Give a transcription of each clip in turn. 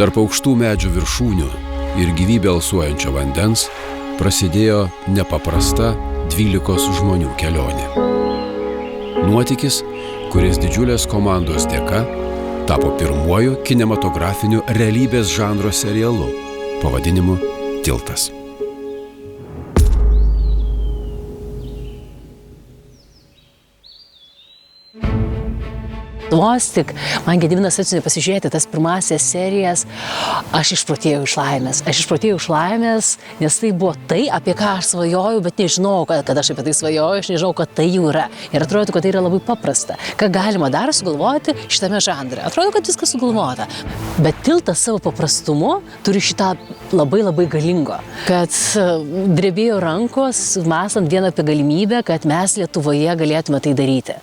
Tarp aukštų medžių viršūnių ir gyvybę alsuojančio vandens prasidėjo nepaprasta 12 žmonių kelionė. Nuotykis, kuris didžiulės komandos dėka tapo pirmuoju kinematografiniu realybės žanro serialu pavadinimu Tiltas. Vos tik man Gediminas atsiuntė pasižiūrėti tas pirmasias serijas, aš išprotėjau iš laimės. Aš išprotėjau iš laimės, nes tai buvo tai, apie ką aš svajojau, bet nežinau, kad aš apie tai svajojau, aš nežinau, kad tai jau yra. Ir atrodo, kad tai yra labai paprasta. Ką galima dar sugalvoti šitame žanre? Atrodo, kad viskas sugalvota. Bet Tiltas savo paprastumu turi šitą labai galingo. Kad drebėjo rankos, mąstant vien apie galimybę, kad mes Lietuvoje galėtume tai daryti.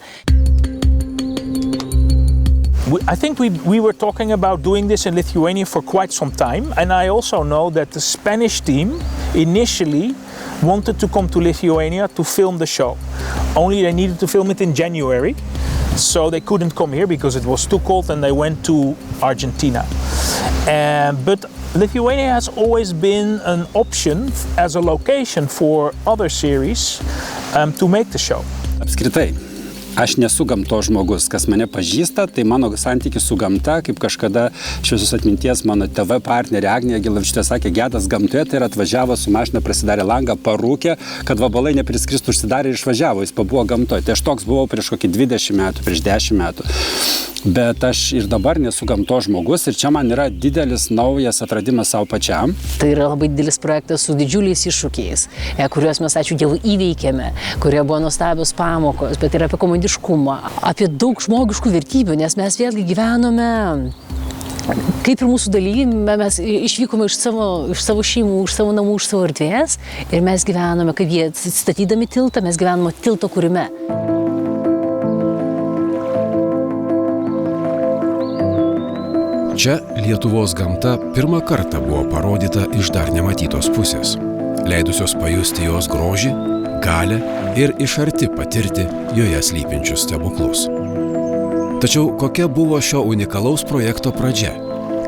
I think we were talking about doing this in Lithuania for quite some time, and I also know that the Spanish team initially wanted to come to Lithuania to film the show. Only they needed to film it in January, so they couldn't come here because it was too cold and they went to Argentina. But Lithuania has always been an option as a location for other series to make the show. Apskritai. Aš nesu gamtos žmogus. Kas mane pažįsta, tai mano santykis su gamta, kaip kažkada šviesos atminties mano TV partnerė Agnija Gilavičiūtė sakė, Gedas gamtoje, tai ir atvažiavo su mašina, prasidarė langą, parūkė, kad vabalai nepriskristų, užsidarė ir išvažiavo, jis pabuvo gamtoje. Tai aš toks buvau prieš kokį 20 metų, prieš 10 metų. Bet aš ir dabar nesu gamtos žmogus ir čia man yra didelis naujas atradimas savo pačiam. Tai yra labai didelis projektas su didžiuliais iššūkiais, kuriuos mes, ačiū Dievui, įveikėme, kurie buvo nuostabios pamokos, bet ir apie komandiškumą, apie daug žmogiškų vertybių, nes mes vėlgi gyvenome, kaip ir mūsų dalyviai, mes išvykome iš savo šeimų, iš savo namų, iš savo erdvės ir mes gyvenome, kaip jie statydami tiltą, mes gyvenome tilto kūrime. Čia Lietuvos gamta pirmą kartą buvo parodyta iš dar nematytos pusės, leidusios pajusti jos grožį, galią ir iš arti patirti joje slypinčius stebuklus. Tačiau kokia buvo šio unikalaus projekto pradžia,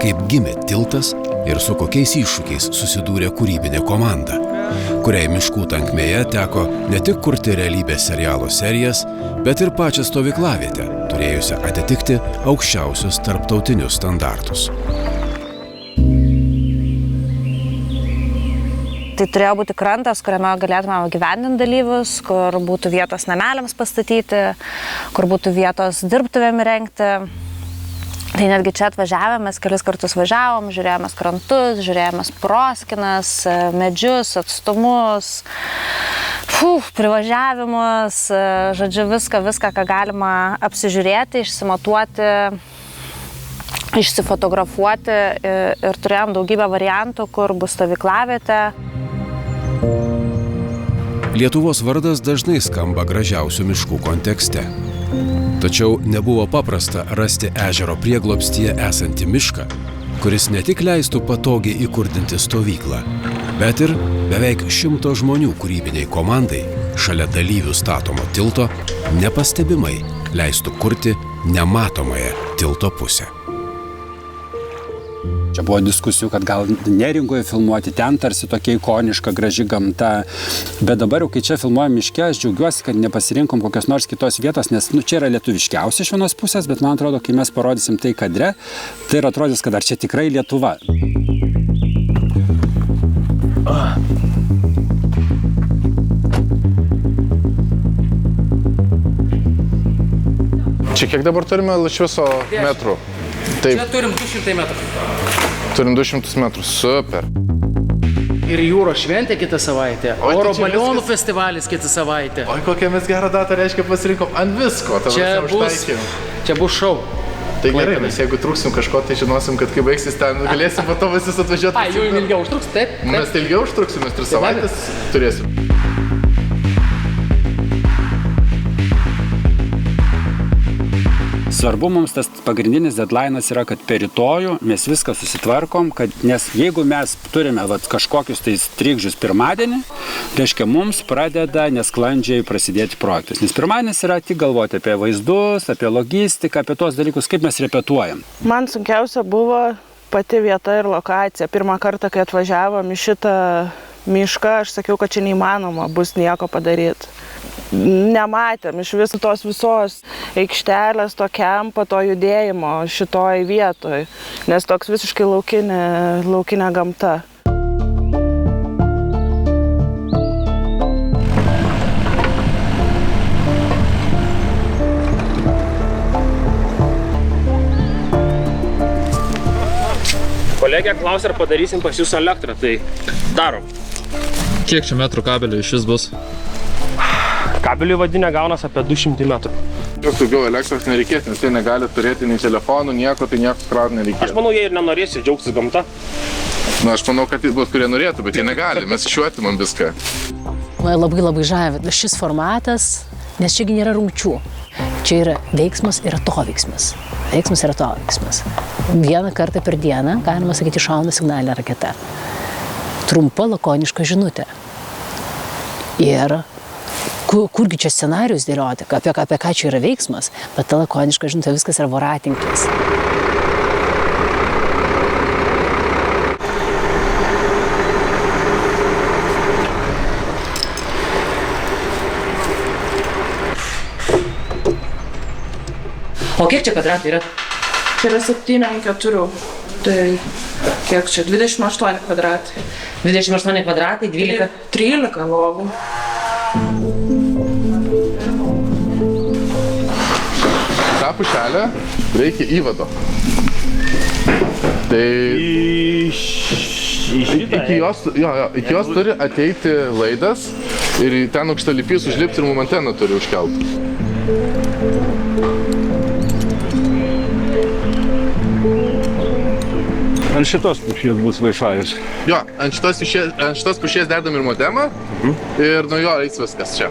kaip gimė Tiltas ir su kokiais iššūkiais susidūrė kūrybinė komanda, kuriai miškų tankmėje teko ne tik kurti realybės serialo serijas, bet ir pačią stovyklavietę, turėjusią atitikti aukščiausius tarptautinius standartus. Tai turėjo būti krantas, kuriame galėtume gyvendinti dalyvius, kur būtų vietos nameliams pastatyti, kur būtų vietos dirbtuvėm įrengti. Tai netgi čia atvažiavę, mes kelis kartus važiavom, žiūrėjome krantus, žiūrėjome proskinas, medžius, atstumus, privažiavimus, žodžiu, viską, ką galima apsižiūrėti, išsimatuoti, išsifotografuoti ir turėjom daugybę variantų, kur bus stovyklavietė. Lietuvos vardas dažnai skamba gražiausių miškų kontekste. Tačiau nebuvo paprasta rasti ežero prieglobstyje esantį mišką, kuris ne tik leistų patogiai įkurdinti stovyklą, bet ir beveik 100 žmonių kūrybiniai komandai šalia dalyvių statomo tilto nepastebimai leistų kurti nematomąją tilto pusę. Čia buvo diskusijų, kad gal Neringoje filmuoti, ten tarsi tokia ikoniška, graži gamta. Bet dabar, kai čia filmuojam miške, aš džiaugiuosi, kad nepasirinkom kokios nors kitos vietos, nes čia yra lietuviškiausia iš vienos pusės, bet man atrodo, kai mes parodysim tai kadre, tai ir atrodys, kad ar čia tikrai Lietuva. Čia kiek dabar turime iš viso metrų? Taip. Čia turim 200 metrų. Turim 200 metrų, super. Ir jūros šventė kitą savaitę, oro balionų festivalis kitą savaitę. Oi, kokią mes gerą datą reiškia pasirinkom ant visko. Čia bus šou. Tai gerai, nes jeigu trūksim kažko, tai žinosim, kad kai baigsis ten, galėsim po to visus atvažiuoti. Jau ilgiau užtruks, taip? Mes tai ilgiau užtruksim, mes 3 savaitės turėsim. Svarbu mums tas pagrindinis deadline'as yra, kad per rytojų mes viską susitvarkom, nes jeigu mes turime kažkokius tai trikdžius pirmadienį, reiškia mums pradeda nesklandžiai prasidėti projektas. Nes pirmadienis yra tik galvoti apie vaizdus, apie logistiką, apie tos dalykus, kaip mes repetuojam. Man sunkiausia buvo pati vieta ir lokacija. Pirmą kartą, kai atvažiavom į šitą mišką, aš sakiau, kad čia neįmanoma bus nieko padaryti. Nematėm iš viso tos visos aikštelės, to kempo, to judėjimo šitoj vietoj, nes toks visiškai laukinė gamta. Kolegė klausė, ar padarysim pas jūs elektrą, tai darom. Kiek čia metrų kabelių iš vis bus? Kabelių vadinė gaunas apie 200 metrų. Joks daugiau elektros nereikės, nes jie negali turėti nei telefonų, nieko, tai nieko kraut nereikės. Aš manau, jie ir nenorės ir džiaugsis gamta. Na, aš manau, kad bus, kurie norėtų, bet jie negali, mes išjuotimam viską. Labai žavi šis formatas, nes čiagi nėra rungčių. Čia yra veiksmas ir atoveiksmas. Veiksmas ir atoveiksmas. Vieną kartą per dieną, galima sakyti, šauna signalinė raketa. Trumpa, lakoniška žinutė. Ir kurgi čia scenarijus dėlioti, apie ką čia yra veiksmas, bet ta lakoniška žinutė, viskas yra voratinklis. O kiek čia kvadratai yra? Čia yra 7x4, tai kiek čia, 28 kvadratai. 28 kvadratai, 12? 13 lovų. Tą pušelę reikia įvado. Tai iki jos turi ateiti laidas ir ten aukštalipys užlipti ir mum anteną turi užkelti. Ant šitos pušies bus Wi-Fi'us. Jo, ant šitos pušies dedam ir modemą ir nuo jo eis viskas čia.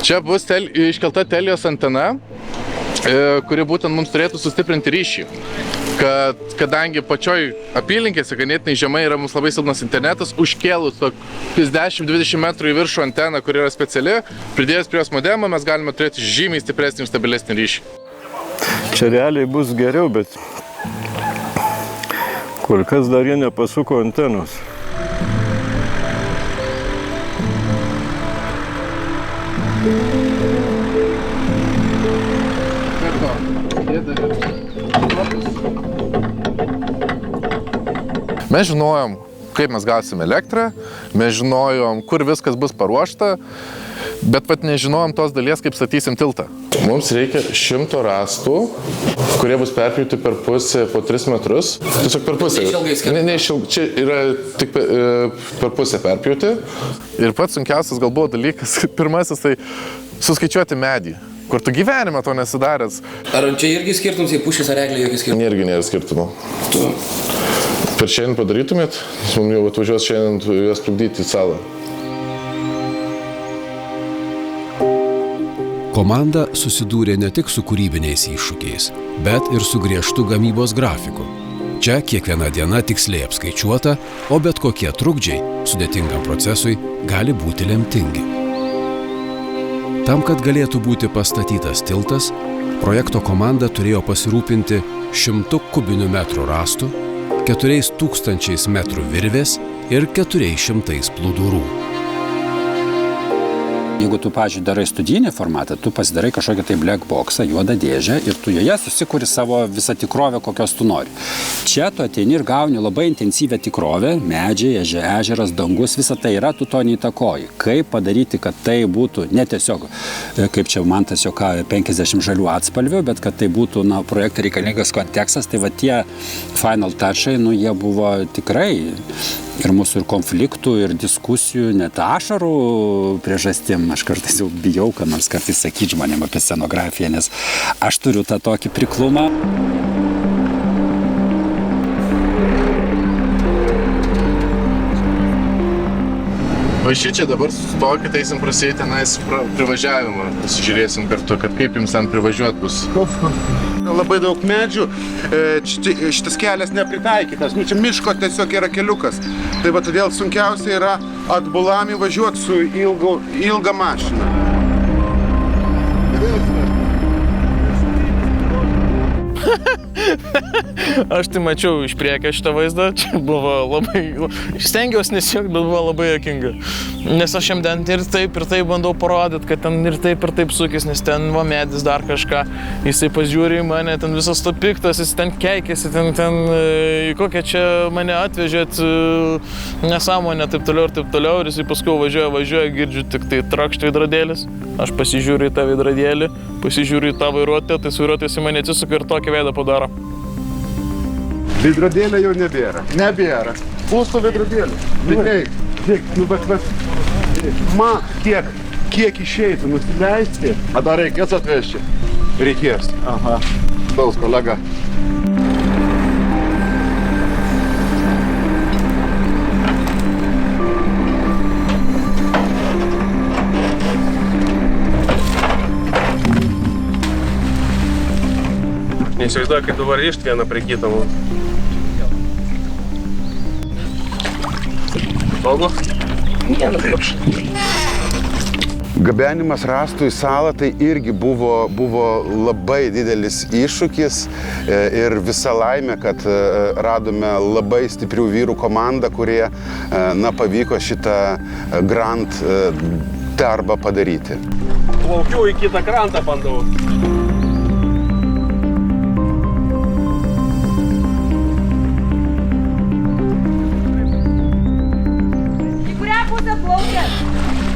Čia bus iškelta Telios antena, kuri būtent mums turėtų sustiprinti ryšį. Kadangi pačioj apylinkėse ganėtinai žemai yra mums labai silpnas internetas, užkėlus 10-20 metrų į viršų anteną, kuri yra speciali, pridėjus prie jos modemą, mes galime turėti žymiai stipresnį ir stabilesnį ryšį. Čia realiai bus geriau, bet kol kas dar jie nepasuko antenos. Mes žinojom, kaip mes gausim elektrą, mes žinojom, kur viskas bus paruošta, bet nežinojom tos dalies, kaip statysim tiltą. Mums reikia 100 rąstų, kurie bus perpjauti per pusę po 3 metrus. Tiesiog per pusę. Čia yra tik per pusę perpjauti. Ir pats sunkiausias gal buvo dalykas, pirmasis, tai suskaičiuoti medį, kur tu gyvenime to nesidaręs. Ar čia irgi skirtums į pušis ar eglį jokį skirtumą? Irgi nėra skirtumo. Per šiandien padarytumėt, mums jau atvažiuos šiandien juos plukdyti į salą. Komanda susidūrė ne tik su kūrybiniais iššūkiais, bet ir su griežtu gamybos grafiku. Čia kiekviena diena tiksliai apskaičiuota, o bet kokie trukdžiai sudėtingam procesui gali būti lemtingi. Tam, kad galėtų būti pastatytas tiltas, projekto komanda turėjo pasirūpinti 100 kubinių metrų rąstų, 4000 metrų virvės ir 400 plūdurų. Jeigu tu, pavyzdžiui, darai studijinį formatą, tu pasidarai kažkokią tai black boxą, juodą dėžę ir tu joje susikuri savo visą tikrovę, kokios tu nori. Čia tu ateini ir gauni labai intensyvę tikrovę, medžiai, ežeras, dangus, visa tai yra, tu to neįtakoji. Kaip padaryti, kad tai būtų ne tiesiog, kaip čia Mantas juokauja, 50 žalių atspalvių, bet kad tai būtų projektui reikalingas kontekstas, tai va tie final touchai, jie buvo tikrai ir mūsų ir konfliktų, ir diskusijų, net ašarų priežastim. Aš kartais jau bijau, ką nors kartais sakyti žmonėm apie scenografiją, nes aš turiu tą tokį priklumą. O šičia dabar sustokit, eisim prasėti tenais privažiavimą. Pasižiūrėsim kartu, kad kaip jums ten privažiuot bus. Labai daug medžių, šitas kelias nepritaikytas, čia miško tiesiog yra keliukas. Tai va todėl sunkiausia yra atbulami važiuoti su ilga mašina. Aš tai mačiau iš priekio šitą vaizdą, čia buvo labai, stengiausi nesijuokti, bet buvo labai juokinga. Nes aš jam ten ir taip bandau parodyti, kad ten ir taip sukis, nes ten va medis dar kažką. Jisai pažiūrė į mane, ten visas to piktas, jis ten keikėsi, ten į kokią čia mane atvežėt nesąmonę, taip toliau, ir jisai paskui važiuoja, girdžiu tik tai trakšt veidrodėlis. Aš pasižiūriu į tą veidrodėlį, pasižiūriu į tą vairuotoją, tai vairuotojas į mane atsisuka ir tokį veidą padaro. Veidrodėlio jau nebėra. Pūsto veidrodėlio. Kiek išeitų nusileisti? A dar reikės atvežti? Reikės. Aha. Daus, kolega. Neįsivaizduoju, kai dabar išt vieną prie kitą. Togu? Gabenimas rąstų į salą tai irgi buvo labai didelis iššūkis ir visa laimė, kad radome labai stiprių vyrų komandą, kurie pavyko šitą grand darbą padaryti. Plaukiu į kitą krantą bandau.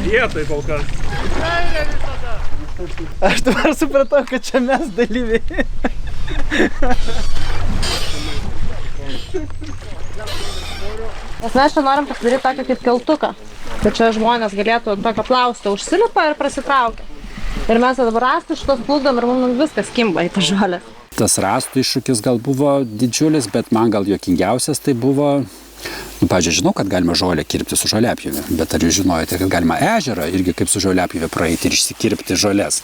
Vietai kol kas. Aš dabar supratau, kad čia mes dalyviai. Nes mes čia norim pasidaryti tokį kaip keltuką. Kad čia žmonės galėtų tokio plausto užsilipa ir prasitraukia. Ir mes dabar rąstų šitos plukdom ir mums viskas kimba į tą žolę. Tas rąstų iššūkis gal buvo didžiulis, bet man gal juokingiausias tai buvo... Pavyzdžiui, žinau, kad galima žolę kirpti su žoliapjove, bet ar jūs žinojote, kad galima ežerą irgi kaip su žoliapjove praeiti ir išsikirpti žolės?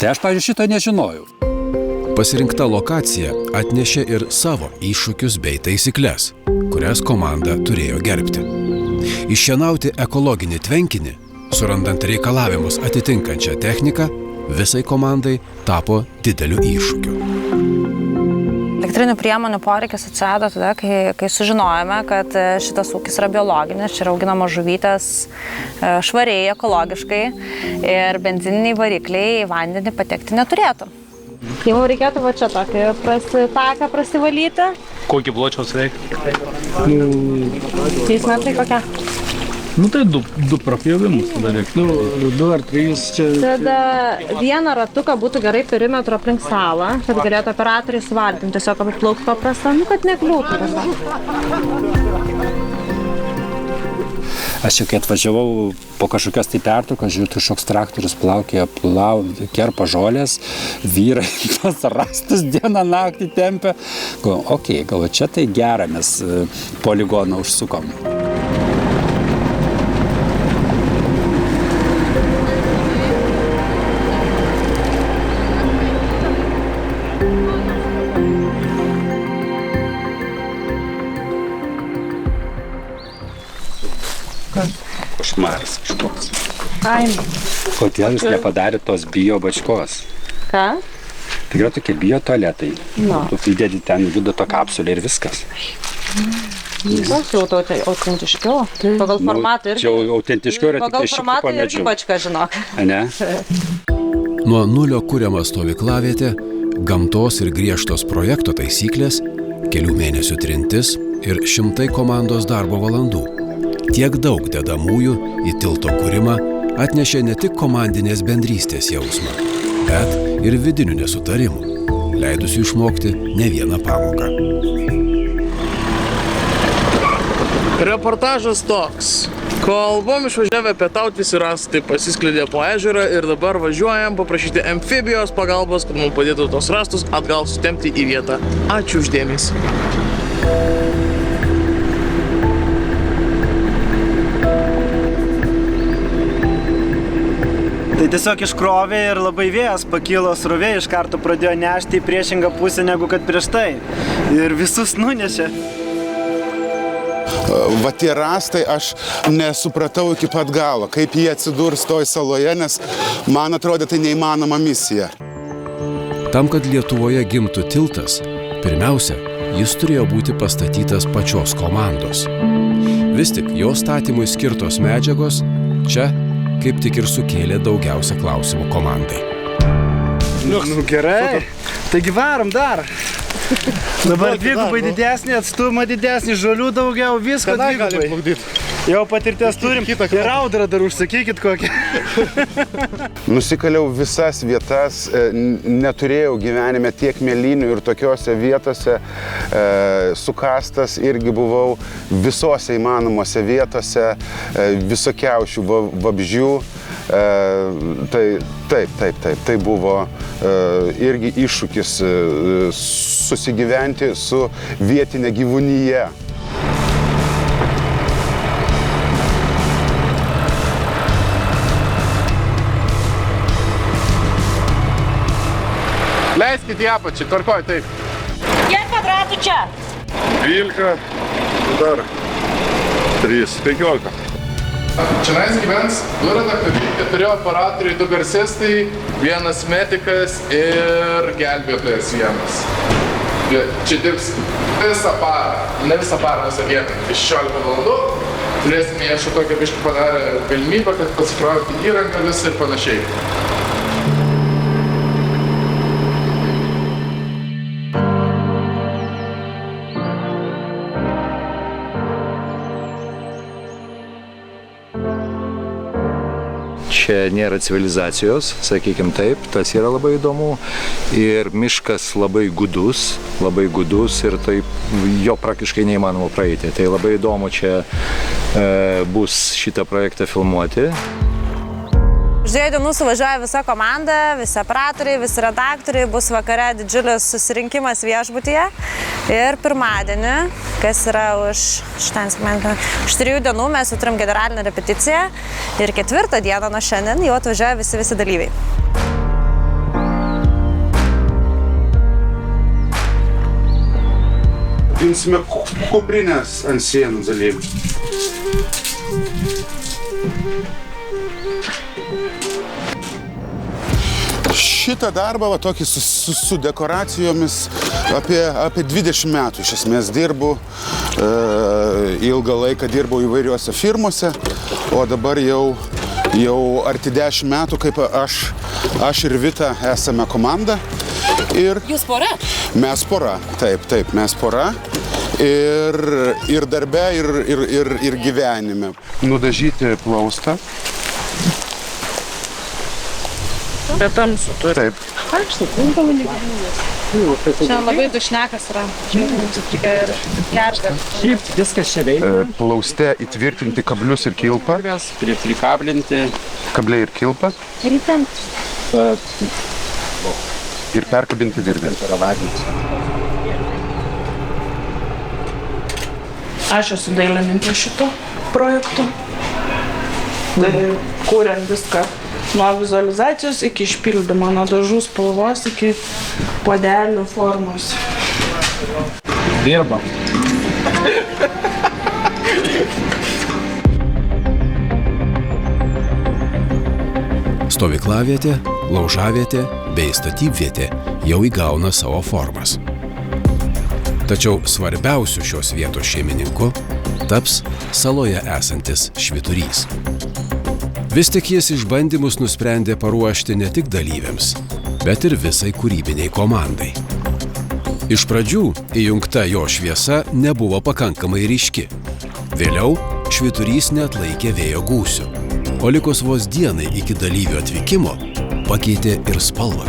Tai aš, pavyzdžiui, šito nežinojau. Pasirinkta lokacija atnešė ir savo iššūkius bei taisyklės, kurias komanda turėjo gerbti. Iššienauti ekologinį tvenkinį, surandant reikalavimus atitinkančią techniką, visai komandai tapo dideliu iššūkiu. Elektrinių priemonių poreikis atsirado tada, kai sužinojome, kad šitas ūkis yra biologinis, čia yra auginamos žuvytės švariai, ekologiškai ir benzininiai varikliai į vandenį patekti neturėtų. Tai mums reikėtų va čia tokį taką prasivalyti. Kokį pločiaus reikia? 3 metrai kokia? Nu tai du prapjovimus tada reikia. 2 ar 3 čia. Tada vieną ratuką būtų gerai perimetro aplink salą, kad galėtų operatoriai suvalgyti, tiesiog apiplaukti paprastą, kad nekliūtų tiesiog. Aš jau kai atvažiavau po kažkokios tai pertraukos, žiūrėjau, kažkoks traktorius plaukė, kerpa žolės, vyrai tas rąstus dieną naktį tempia. Galvoju, čia tai gera, mes poligoną užsukom. Košmaras kažkoks. Kodėl jūs nepadarėt tos bio bačkos? Ką? Tai yra tokie bio tualetai. Tu įdėdi ten viduto kapsulę ir viskas. Tas jau autentiškiau. Pagal formatą irgi. Čia autentiškiau yra tik tai šikti po medžiu. Pagal formatą irgi bačka, žinok. Ne? Nuo nulio kuriama stovyklavietė, gamtos ir griežtos projekto taisyklės, kelių mėnesių trintis ir 100 komandos darbo valandų. Tiek daug dedamųjų į tilto kūrimą atnešė ne tik komandinės bendrystės jausmą, bet ir vidinių nesutarimų, leidusių išmokti ne vieną pamoką. Reportažas toks. Kol buvom išvažiavę pietauti, visi rąstai pasiskleidė po ežerą ir dabar važiuojam paprašyti amfibijos pagalbos, kad mums padėtų tos rąstus atgal sutempti į vietą. Ačiū už dėmesį. Tai tiesiog iškrovė ir labai vėjas pakilo, srovė iš karto pradėjo nešti į priešingą pusę negu kad prieš tai. Ir visus nunešė. Va tie rąstai aš nesupratau iki pat galo, kaip jie atsidurs toj saloje, nes man atrodė tai neįmanoma misija. Tam, kad Lietuvoje gimtų tiltas, Pirmiausia, jis turėjo būti pastatytas pačios komandos. Vis tik jo statymui skirtos medžiagos čia kaip tik ir sukėlė daugiausia klausimų komandai. Nu gerai, taigi varom dar. Dabar dvigubai didesnį atstumą, didesnį žolių daugiau, visko dvigubai. Jau patirties turim ir audrą dar užsakykit kokią. Nusikaliau visas vietas, neturėjau gyvenime tiek mėlynių ir tokiose vietose. Sukastas irgi buvau visose įmanomose vietose, visokiausių vabzdžių. Tai buvo irgi iššūkis susigyventi su vietinė gyvūnyje. Leiskit į apačią, tvarkoj, taip. Kiek kvadratų čia? 12, dar 3, 15. Čianais gyvens 2 redaktoriai, 4 operatoriai, 2 garsistai, 1 medikas ir gelbėtojas 1. Čia dirbs visą parą, ne visą parą, visą dieną, 16 valandų. Turėsime jie tokią biškį padarę galimybę, kad pasikrauti įrangą visą ir panašiai. Čia nėra civilizacijos, sakykim taip, tas yra labai įdomu. Ir miškas labai gudus ir taip jo praktiškai neįmanoma praeiti. Tai labai įdomu čia bus šitą projektą filmuoti. Už 2 dienų suvažiuoja visa komanda, visi operatoriai, visi redaktoriai, bus vakare didžiulis susirinkimas viešbutyje. Ir pirmadienį, kas yra už 3 dienų, mes jau turim generalinę repeticiją. Ir 4 dieną nuo šiandien jau atvažiuoja visi dalyviai. Imsime kuprinės ant sienų dalyvių. Šitą darbą, tokį su dekoracijomis, apie 20 metų iš esmės dirbu. Ilgą laiką dirbau įvairiuose firmose, o dabar jau arti 10 metų, kaip aš ir Vita esame komanda. Jūs pora? Mes pora, taip, mes pora. Ir darbe, ir gyvenime. Nudažyti plaustą. Bet tamsu turi. Taip. Čia labai dušnekas yra. Viskas čia veikia. Plauste įtvirtinti kablius ir kilpą. Prikablinti. Kabliai ir kilpą. Ir įtempti. Ir perkabinti virvę. Aš esu dailininkė šito projektu. Tai kūrėm viską. Nuo vizualizacijos iki išpildymo, nuo dažų spalvos iki puodelių formos. Dirbam. Stovyklavietė, laužavietė bei statybvietė jau įgauna savo formas. Tačiau svarbiausiu šios vietos šeimininku taps saloje esantis švyturys. Vis tik jis išbandymus nusprendė paruošti ne tik dalyviams, bet ir visai kūrybiniai komandai. Iš pradžių įjungta jo šviesa nebuvo pakankamai ryški. Vėliau švyturys neatlaikė vėjo gūsių, o likus vos dienai iki dalyvių atvykimo pakeitė ir spalvą.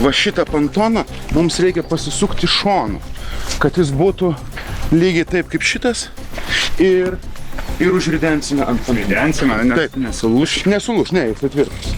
Va šitą pantoną mums reikia pasisukti šonu, kad jis būtų lygiai taip kaip šitas ir užridensime ant pantoną. Ridensime, nesulūš. Nesulūš, ne, jis atvirtas.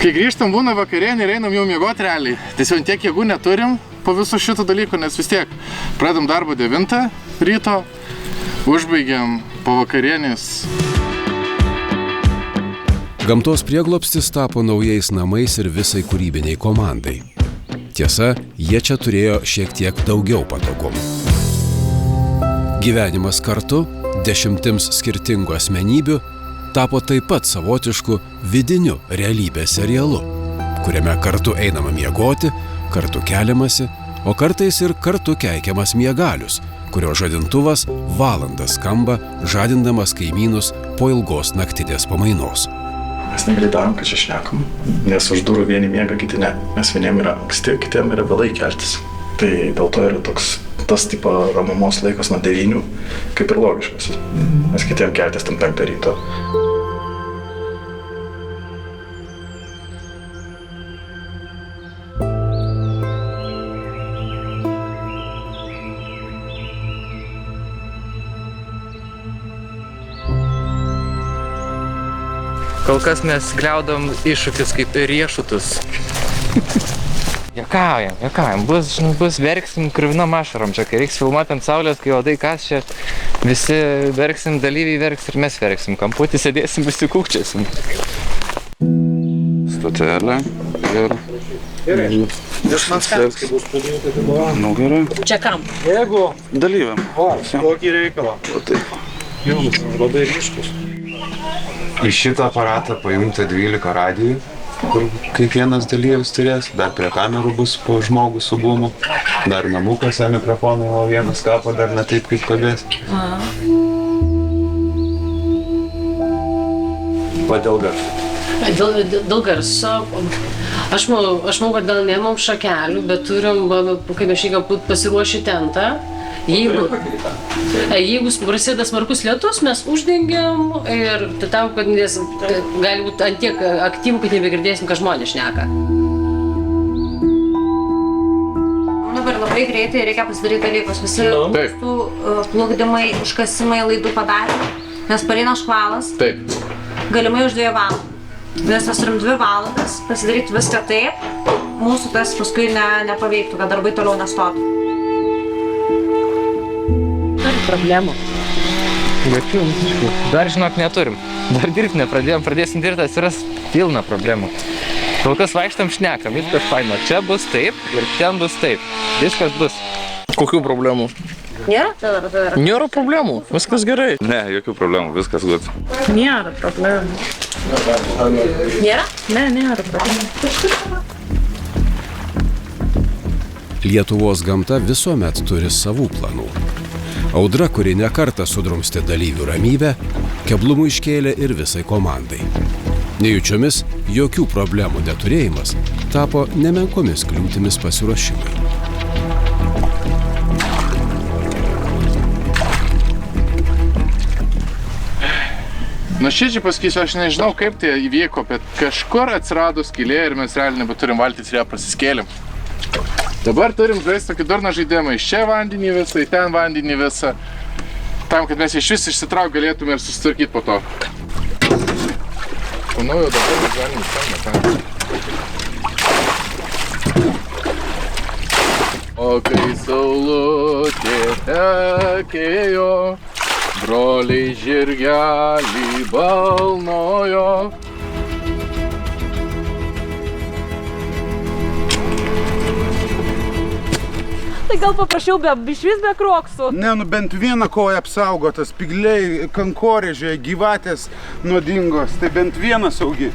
Kai grįžtam būna vakarienį ir einam jau miegoti realiai. Tiesiog tiek jėgų neturim po visų šitų dalykų, nes vis tiek pradam darbą 9 ryto, užbaigiam po vakarienės. Gamtos prieglobstis tapo naujais namais ir visai kūrybiniai komandai. Tiesa, jie čia turėjo šiek tiek daugiau patogumų. Gyvenimas kartu, 10 skirtingų asmenybių, tapo taip pat savotišku vidiniu realybės serialu, kuriame kartu einama miegoti, kartu keliamasi, o kartais ir kartu keikiamas miegalius, kurio žadintuvas valandas skamba, žadindamas kaimynus po ilgos naktinės pamainos. Mes negali darom, kad čia šnekam, nes už durų vieni miega, kiti ne. Mes vieniem yra anksti, kitiem yra vėlai keltis. Tai dėl to yra tas tipo ramumos laikas nuo 9, kaip ir logiškas, nes kitiem keltis tam 5 ryto. Kol kas mes gliaudom iššūkius kaip riešutus. Jokaujam, bus verksim kruvinom ašarom čia, kai reiks filmuoti ant saulės, kai odai kas čia, visi verksim, dalyviai verks ir mes verksim, kamputį sėdėsim, visi kūkčiasim. Stotelė ir... Iš Maskavskį bus padėjau, tai buvo. Nu gerai. Čia kam? Jeigu dalyviam. Kokį reikalą. O taip. Jaunas, labai ryškus. Į šitą aparatą paimta 12 radijų, kur kiekvienas dalyvis turės, dar prie kamerų bus po žmogų su bumu, dar namukuose mikrofonai, o vienas kapo dar ne taip kaip kalbės. Va dėl garso. Dėl garso. Aš manau, kad gal nemam šakelių, bet turim, kaip aš įgau, pasiruošę tentą. Jeigu prasideda smarkus lietus, mes uždengiam ir tam, kad gali būti ant tiek aktyvų, kad nebegirdėsim, ką žmonės šneka. Dabar labai greitai reikia pasidaryti dalykus. Visi plukdymai, užkasimai laidų padarė, nes pareina škvalas. Taip. Galimai už 2 valandų. Mes turim 2 valandas pasidaryti viską taip, mūsų tas paskui nepaveiktų, kad darbai toliau nestotų. Problemų. Dar žinok neturim. Dar dirbti nepradėjom, pradėsim dirbti, atsiras pilna problemų. Kol kas vaikštam šnekam, viskas faino. Čia bus taip ir ten bus taip. Viskas bus. Kokių problemų? Nėra? Nėra problemų, viskas gerai. Ne, jokių problemų, viskas gut. Nėra problemų. Nėra? Ne, nėra problemų. Lietuvos gamta visuomet turi savų planų. Audra, kuri ne kartą sudrumstė dalyvių ramybę, keblumų iškėlė ir visai komandai. Nejučiomis jokių problemų neturėjimas tapo nemenkomis kliūtimis pasiruošimui. Nuoširdžiai pasakysiu, aš nežinau, kaip tai įvyko, bet kažkur atsirado skylė ir mes realiai nebeturim valtis ir ją prasiskėlim. Dabar turim žaisti tokį durną žaidimą, iš čia vandenį visą, į ten vandenį visą, tam, kad mes iš vis išsitrauk galėtume ir susitvarkyti po to. Manau, jau dabar mes galim iš ten metą. O kai saulutė tekėjo, broliai žirgelį balnojo. Tai gal paprašiau išvis be kroksų? Ne, bent vieną koją apsaugotas, spygliai, kankorėžiai, gyvatės nuodingos, tai bent vieną saugi.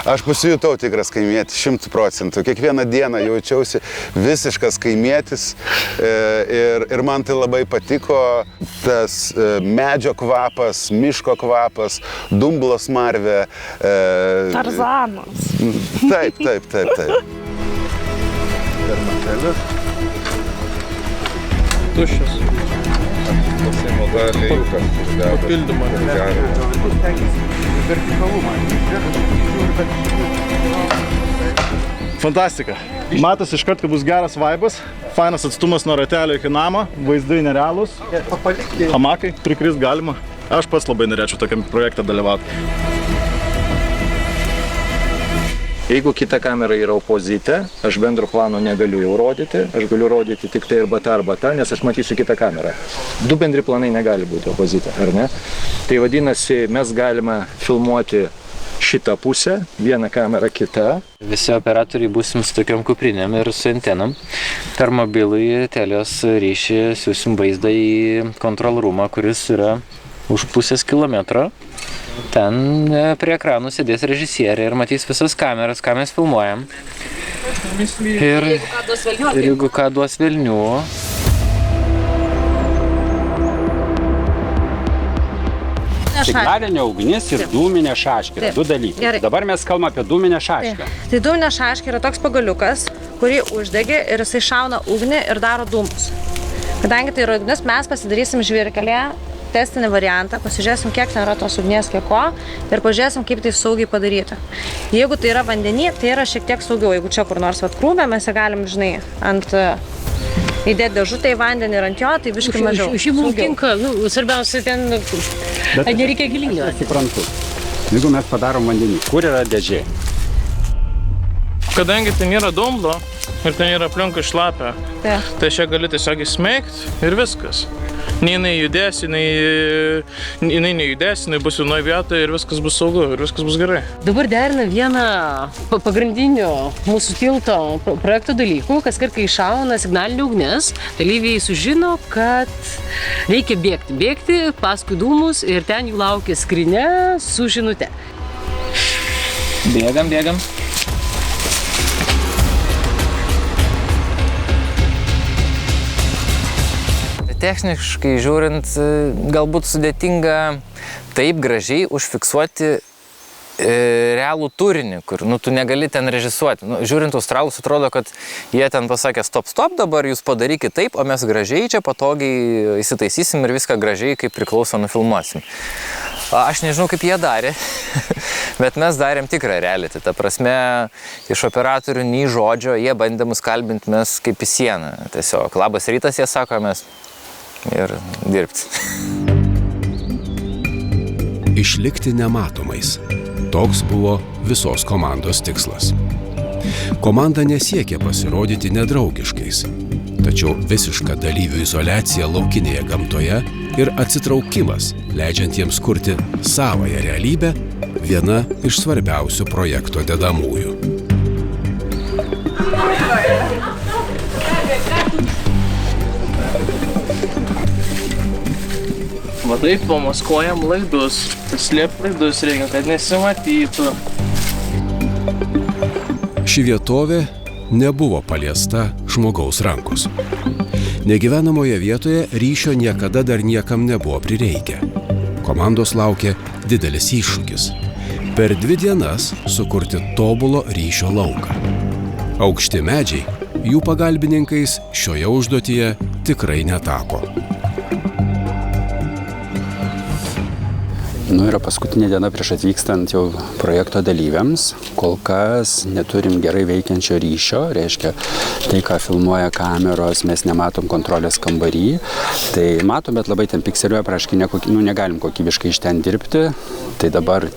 Aš pasijutau tikras kaimietis, 100%. Kiekvieną dieną jaučiausi visiškas kaimietis ir man tai labai patiko tas medžio kvapas, miško kvapas, dumblo smarvė. Tarzanas. Taip. Termatelės. Tuščias. Pasimo dalį jūkas uždeda. Papildymą. Fantastika. Matos iš karto bus geras vaibas, fainas atstumas nuo ratelio iki namo, vaizdai nerealūs, hamakai, prikrist galima. Aš pats labai norėčiau tokiam projekte dalyvauti. Jeigu kita kamera yra opozite, aš bendro plano negaliu jau rodyti, aš galiu rodyti tik tai arba ta, nes aš matysiu kitą kamerą. Du bendri planai negali būti opozite, ar ne? Tai vadinasi, mes galime filmuoti šitą pusę, vieną kamerą kitą. Visi operatoriai būsim su tokiom kuprinėm ir su antenom. Per mobilųjį Telios ryšį siūsim vaizdą į control roomą, kuris yra už pusės kilometro. Ten prie ekranų sėdės režisierė ir matys visas kameras, ką mes filmuojam. Ir jeigu ką duos velnių. Signalinė ugnis ir dūminė šaškė. Du dalykai. Gerai. Dabar mes kalbame apie dūminę šaškę. Tai dūminė šaškė yra toks pagaliukas, kurį uždegi ir jisai šauna ugnį ir daro dūmus. Kadangi tai yra ugnis, mes pasidarysim žvyrkelėje testinį variantą, pasižiūrėsim, kiek ten yra tos ugnies, kiek ko ir pažiūrėsim, kaip tai saugiai padaryti. Jeigu tai yra vandenį, tai yra šiek tiek saugiau. Jeigu čia kur nors krūmė, mes galim, žinai, įdėti dėžutę į vandenį ir ant jo, tai biškai mažiau. Šiaip mums tinka, svarbiausia ten, nereikia gilinti. Aš suprantu. Jeigu mes padarom vandenį, kur yra dėžė? Kadangi ten yra dumblo ir ten yra aplinkui šlapia, tai čia gali tiesiog įsmeigti ir viskas. Nei jinai judės, jinai nejudės, jinai bus vienoje vietoje ir viskas bus saugu, ir viskas bus gerai. Dabar derina vieną pagrindinių mūsų tilto projekto dalykų, kas kart, kai iššauna signalinė ugnis, dalyviai sužino, kad reikia bėgti paskui dūmus ir ten jų laukia skrinė su žinute. Bėgam. Techniškai žiūrint, galbūt sudėtinga taip gražiai užfiksuoti realų turinį, kur tu negali ten režisuoti. Žiūrint australus, atrodo, kad jie ten pasakė stop, dabar jūs padarykit taip, o mes gražiai čia patogiai įsitaisysim ir viską gražiai, kaip priklauso, nufilmuosim. Aš nežinau, kaip jie darė, bet mes darėm tikrą reality. Ta prasme, iš operatorių nei žodžio, jie bandė mus kalbinti, mes kaip į sieną. Tiesiog, labas rytas, jie sako, mes ir dirbti. Išlikti nematomais. Toks buvo visos komandos tikslas. Komanda nesiekė pasirodyti nedraugiškais, tačiau visiška dalyvių izoliacija laukinėje gamtoje ir atsitraukimas, leidžiant jiems kurti savąją realybę, viena iš svarbiausių projekto dedamųjų. Va taip pamaskuojam laidus, slėpt laidus reikia, kad nesimatytų. Ši vietovė nebuvo paliesta žmogaus rankos. Negyvenamoje vietoje ryšio niekada dar niekam nebuvo prireikę. Komandos laukė didelis iššūkis. Per 2 dienas sukurti tobulo ryšio lauką. Aukšti medžiai, jų pagalbininkais šioje užduotyje tikrai netapo. Yra paskutinė diena prieš atvykstant jau projekto dalyviams. Kol kas neturim gerai veikiančio ryšio, reiškia tai, ką filmuoja kameros, mes nematom kontrolės kambarį. Tai matom, bet labai ten pikseliuoja, praškai negalim kokybiškai iš ten dirbti. Tai dabar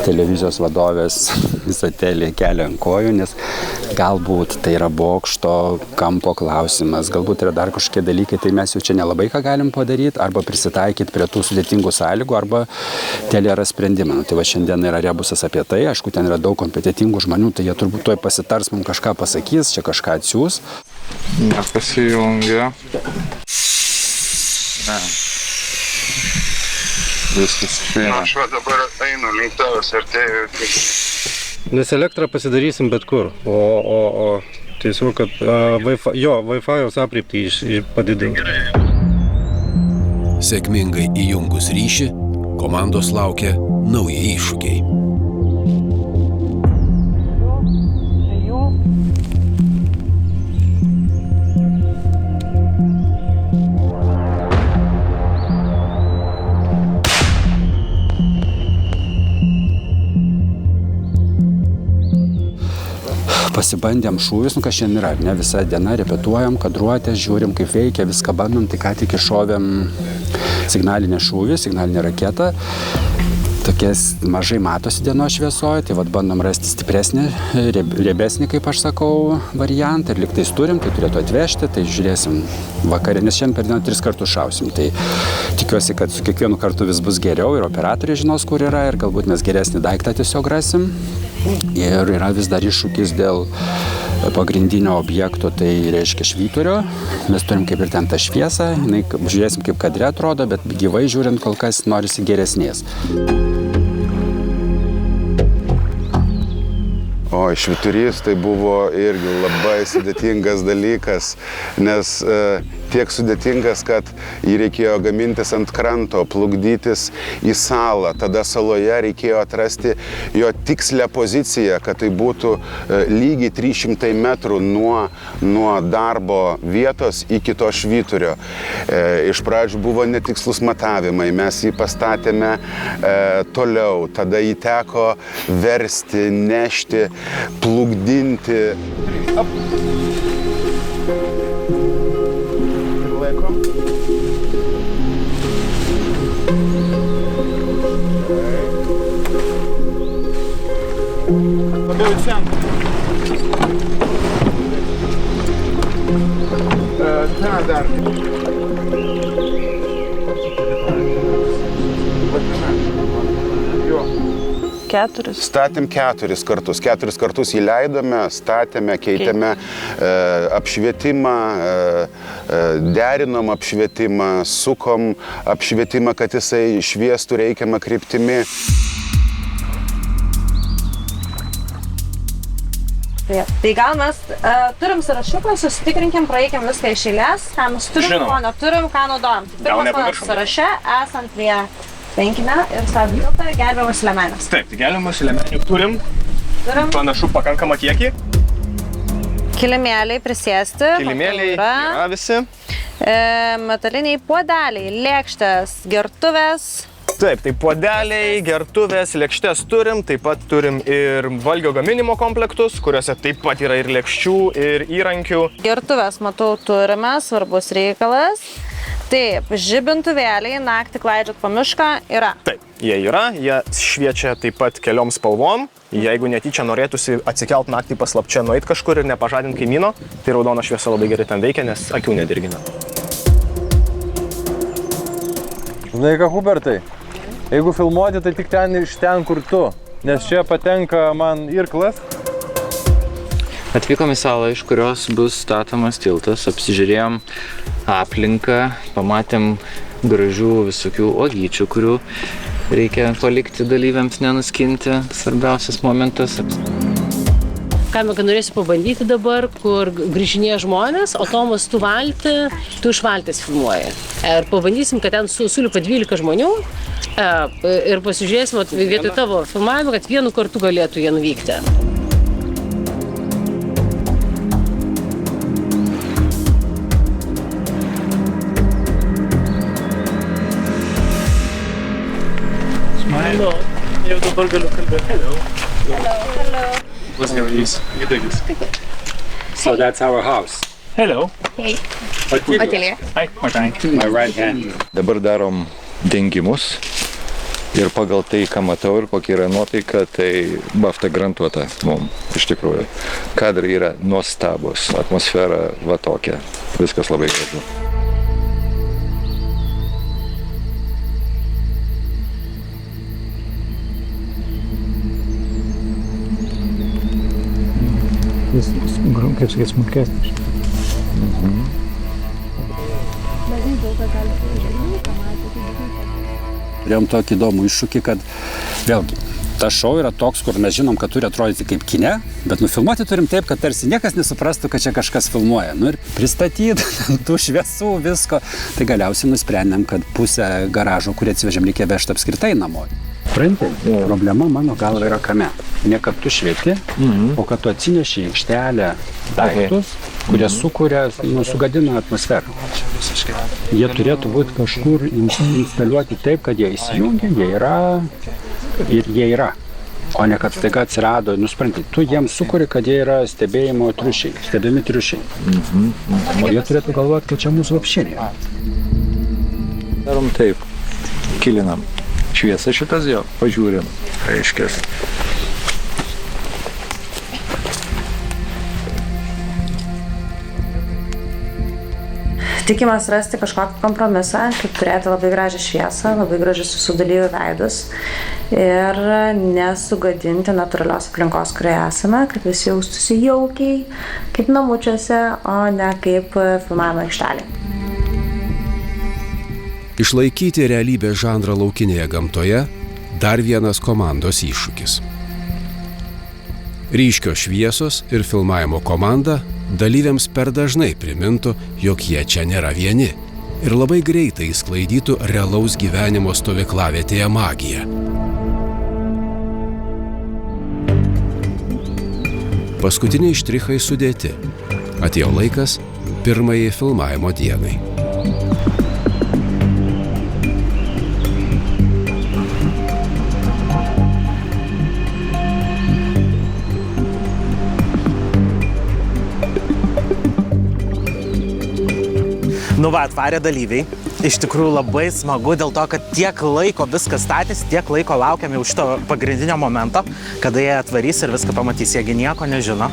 televizijos vadovės visą telį kelia ant kojų, nes galbūt tai yra bokšto kampo klausimas, galbūt yra dar kažkokie dalykai, tai mes jau čia nelabai ką galim padaryti, arba prisitaikyti prie tų sudėtingų sąlygų, arba telė yra sprendimą. Tai va šiandien yra rebusas apie tai, aišku, ten yra daug kompetitingų žmonių, tai jie turbūt tuoj pasitars, mums kažką pasakys, čia kažką atsiūs. Nepasijungia. Viskas išeina. Aš dabar einu link tavęs artėju. Nes elektrą pasidarysim bet kur, o tiesiog, kad Wi-Fi'aus aprėptį padidinti. Sėkmingai įjungus ryšį, komandos laukia nauji iššūkiai. Pasibandėm šūvius, kas šiandien yra, ne, visą dieną repetuojam, kadruotę, žiūrim, kaip veikia, viską bandom, tai ką tik iššovėm signalinę šūvį, signalinę raketą. tokias mažai matosi dienos šviesoje, tai vat bandom rasti stipresnį, riebesnį, kaip aš sakau, variantą. Ir liktais turim, tai turėtų atvežti, tai žiūrėsim vakarė, nes šiandien per dieną 3 kartus šausim. Tai tikiuosi, kad su kiekvienu kartu vis bus geriau ir operatoriai žinos, kur yra ir galbūt mes geresnį daiktą tiesiog rasim. Ir yra vis dar iššūkis dėl pagrindinio objekto, tai reiškia švyturio. Mes turim kaip ir ten tą šviesą, žiūrėsim kaip kadre atrodo, bet gyvai žiūrint kol kas norisi geresnės. O švyturys tai buvo irgi labai sudėtingas dalykas, nes tiek sudėtingas, kad jį reikėjo gamintis ant kranto, plukdytis į salą. Tada saloje reikėjo atrasti jo tikslę poziciją, kad tai būtų lygiai 300 metrų nuo darbo vietos iki to švyturio. Iš pradžių buvo netikslus matavimai, mes jį pastatėme toliau, tada jį teko versti, nešti, plukdinti. Labiau į centrą. Ten dar. Jo. 4. Statėm 4 kartus. 4 kartus įleidome, statėme, keitėme apšvietimą, derinom apšvietimą, sukom apšvietimą, kad jisai šviestų reikiamą kryptimi. Tai gal mes turim sąrašiuką, susitikrinkim, praeikim viską iš eilės, ką mes turim, ko neturim, ką naudojam. Pirmas mano sąraše esant prie tvenkinio ir savitiltą gelbėjimosi liemenės. Taip, tai gelbėjimosi liemenių turim, panašu pakankamą kiekį. Kilimėliai prisėsti. Kilimėliai yra visi. Metaliniai puodeliai, lėkštės, gertuvės. Taip, tai puodeliai, gertuvės, lėkštes turim, taip pat turim ir valgio gaminimo komplektus, kuriuose taip pat yra ir lėkščių, ir įrankių. Gertuvės, matau, turime, svarbus reikalas. Taip, žibintuvėliai, naktį klaidžiat po mišką yra. Taip, jie yra, jie šviečia taip pat keliom spalvom. Jeigu netyčia norėtųsi atsikelt naktį paslapčia, nueit kažkur ir nepažadint kaimyno, tai raudona šviesa labai gerai ten veikia, nes akių nedirgina. Žinai ką, Hubertai? Jeigu filmuoti, tai tik ten iš ten, kur tu, nes čia patenka man irklas. Atvykom į salą, iš kurios bus statomas tiltas, apsižiūrėjom aplinką, pamatėm gražių visokių uogyčių, kurių reikia palikti dalyviams nenuskinti, svarbiausias momentas. Ką norėsiu pabandyti dabar, kur grįžinėja žmonės, o Tomas tu valtį, tu iš valtės filmuoji. Ir pabandysim, kad ten sulipa 12 žmonių ir pasižiūrėsim vietoj tavo filmavimo, kad vienu kartu galėtų jie nuvykti. Smile. Jau dabar galiu kalbėti. Hello. Hello. What's your name? So that's our house. Hello. Hey. Otilija. Hi, Martin. My right hand. Dabar darom dengimus ir pagal tai, ką matau ir kokia yra nuotaika, tai BAFTA garantuota mums iš tikrųjų. Kadrai yra nuostabus, atmosfera va tokia, viskas labai gražu. Jis, kaip sakyt, smulkesnis. Turėjom tokį įdomų iššūkį, kad vėlgi, tas šou yra toks, kur mes žinom, kad turi atrodyti kaip kine, bet nufilmuoti turim taip, kad tarsi niekas nesuprastų, kad čia kažkas filmuoja. Nu ir pristatyti tų šviesų, visko. Tai galiausiai nusprendėm, kad pusę garažo, kurį atsivežėm, reikia vežti apskritai namo. Prantai, problema mano galva yra kame. Ne kad tu švieti, o kad tu atsineši į aikštelę daiktus, kurie sukuria, sugadina atmosferą. Jie turėtų būti kažkur instaliuoti taip, kad jie įsijungia, jie yra ir jie yra. O ne kad staiga atsirado, nusipranti, tu jiems sukuri, kad jie yra stebėjimo triušiai, stebimi triušiai. O jie turėtų galvoti, kad čia mūsų apšinė. Darom taip, kilinam Šviesa šitas jo, pažiūrim. Aiškės. Tikimės rasti kažkokį kompromisą, kaip turėti labai gražią šviesą, labai gražius visų dalyvių veidus ir nesugadinti natūralios aplinkos, kurioje esame, kad visi jaustųsi jaukiai, kaip namučiuose, o ne kaip filmavimo aikštelė. Išlaikyti realybės žanrą laukinėje gamtoje – dar vienas komandos iššūkis. Ryškios šviesos ir filmavimo komanda dalyviams per dažnai primintų, jog jie čia nėra vieni ir labai greitai išsklaidytų realaus gyvenimo stovyklavietėje magiją. Paskutiniai štrichai sudėti. Atėjo laikas pirmajai filmavimo dienai. Nu va, atvarė dalyviai. Iš tikrųjų labai smagu dėl to, kad tiek laiko viskas statėsi, tiek laiko laukiame už to pagrindinio momento, kada jie atvarys ir viską pamatys, jiegi nieko nežino.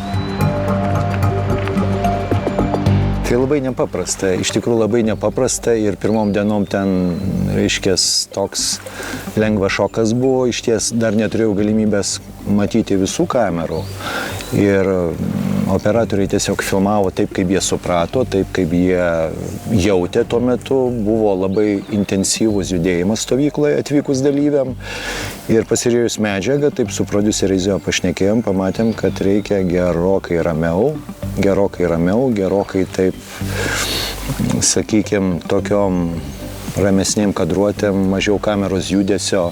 Tai labai nepaprasta, iš tikrųjų labai nepaprasta ir pirmom dienom ten, reiškės, toks lengvas šokas buvo, iš ties dar neturėjau galimybės matyti visų kamerų ir operatoriai tiesiog filmavo taip, kaip jie suprato, taip, kaip jie jautė tuo metu, buvo labai intensyvus judėjimas stovykloje atvykus dalyviam ir pasižiūrėjus medžiagą, taip su prodiuseriais jo pašnekėjom, pamatėm, kad reikia gerokai ramiau, gerokai taip, sakykime, tokiom ramesnėm kadruotėm, mažiau kameros judesio,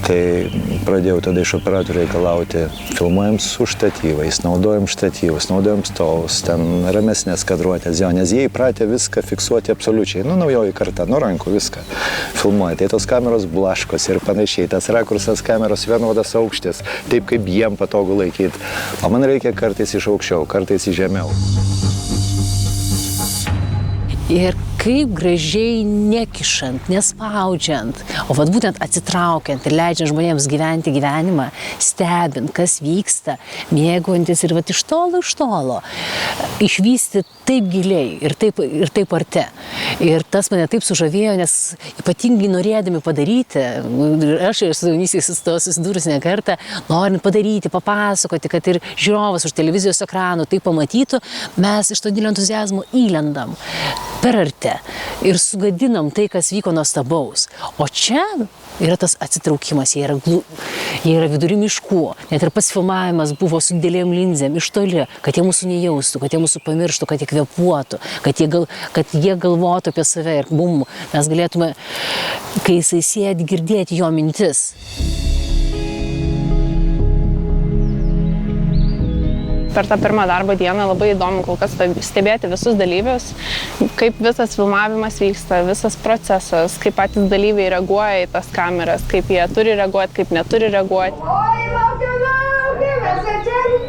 tai pradėjau tada iš operatorių reikalauti, filmuojam su štatyvais, naudojam štatyvus, naudojam stovus, ten ramesnės kadruotės, nes jie įpratę viską fiksuoti absoliučiai, naujoji karta, nuo rankų viską filmuoja, tai tos kameros blaškos ir panašiai, tas rakursas kameros vienodas aukštis, taip kaip jiem patogu laikyti, o man reikia kartais iš aukščiau, kartais iš žemiau. Ir kaip gražiai nekišant, nespaudžiant, o vat būtent atsitraukiant ir leidžiant žmonėms gyventi gyvenimą, stebint, kas vyksta, mėgaujantis ir vat iš tolo, išvysti taip giliai ir taip arti. Ir tas mane taip sužavėjo, nes ypatingai norėdami padaryti, aš su jaunystės susidūrus ne kartą, norint padaryti, papasakoti, kad ir žiūrovas už televizijos ekranų tai pamatytų, mes iš to didelio entuziazmo įlendam per arti ir sugadinam tai, kas vyko nuostabaus. O čia yra tas atsitraukimas, jie yra vidury miškų, net ir pats filmavimas buvo su didelėm linzėm iš toli, kad jie mūsų nejaustų, kad jie mūsų pamirštų, kad jie kvėpuotų, kad jie galvotų apie save ir mes galėtume, kai jisai sėdi, girdėti jo mintis. Per tą pirmą darbo dieną labai įdomu kol kas stebėti visus dalyvius, kaip visas filmavimas vyksta, visas procesas, kaip patys dalyviai reaguoja į tas kameras, kaip jie turi reaguoti, kaip neturi reaguoti. Oi, laukia, mes atėjom,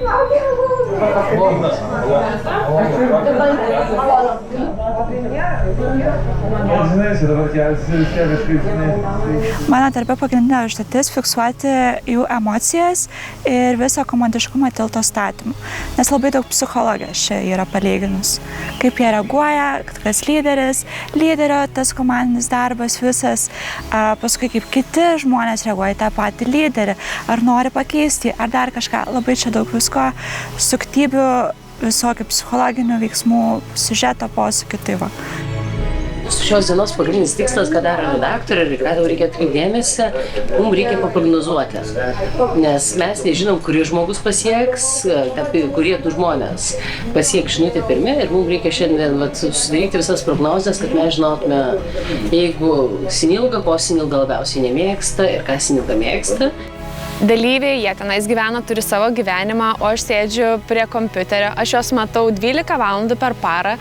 Mano darbe pagrindinė užduotis fiksuoti jų emocijas ir visą komandiškumą tilto statymų, nes labai daug psichologijos čia yra palyginus. Kaip jie reaguoja, kas lyderio, tas komandinis darbas visas, paskui kaip kiti žmonės reaguoja į tą patį lyderį, ar nori pakeisti, ar dar kažką. Labai čia daug visko, suktybių, visokių psichologinių veiksmų, siužeto posūkių, tai va. Šios dienos pagrindinis tikslas, ką daro redaktorė ir ką reikia atkreipti dėmesį, mums reikia paprognozuoti. Nes mes nežinom, kurį žmogus pasieks, kurie du žmonės pasieks žinutę pirmi ir mums reikia šiandien sudaryti visas prognozes, kad mes žinotume, jeigu Sinilga, ko Sinilga labiausiai nemėgsta ir ką Sinilga mėgsta. Dalyviai, jie tenais gyvena, turi savo gyvenimą, o aš sėdžiu prie kompiuterio, aš juos matau 12 valandų per parą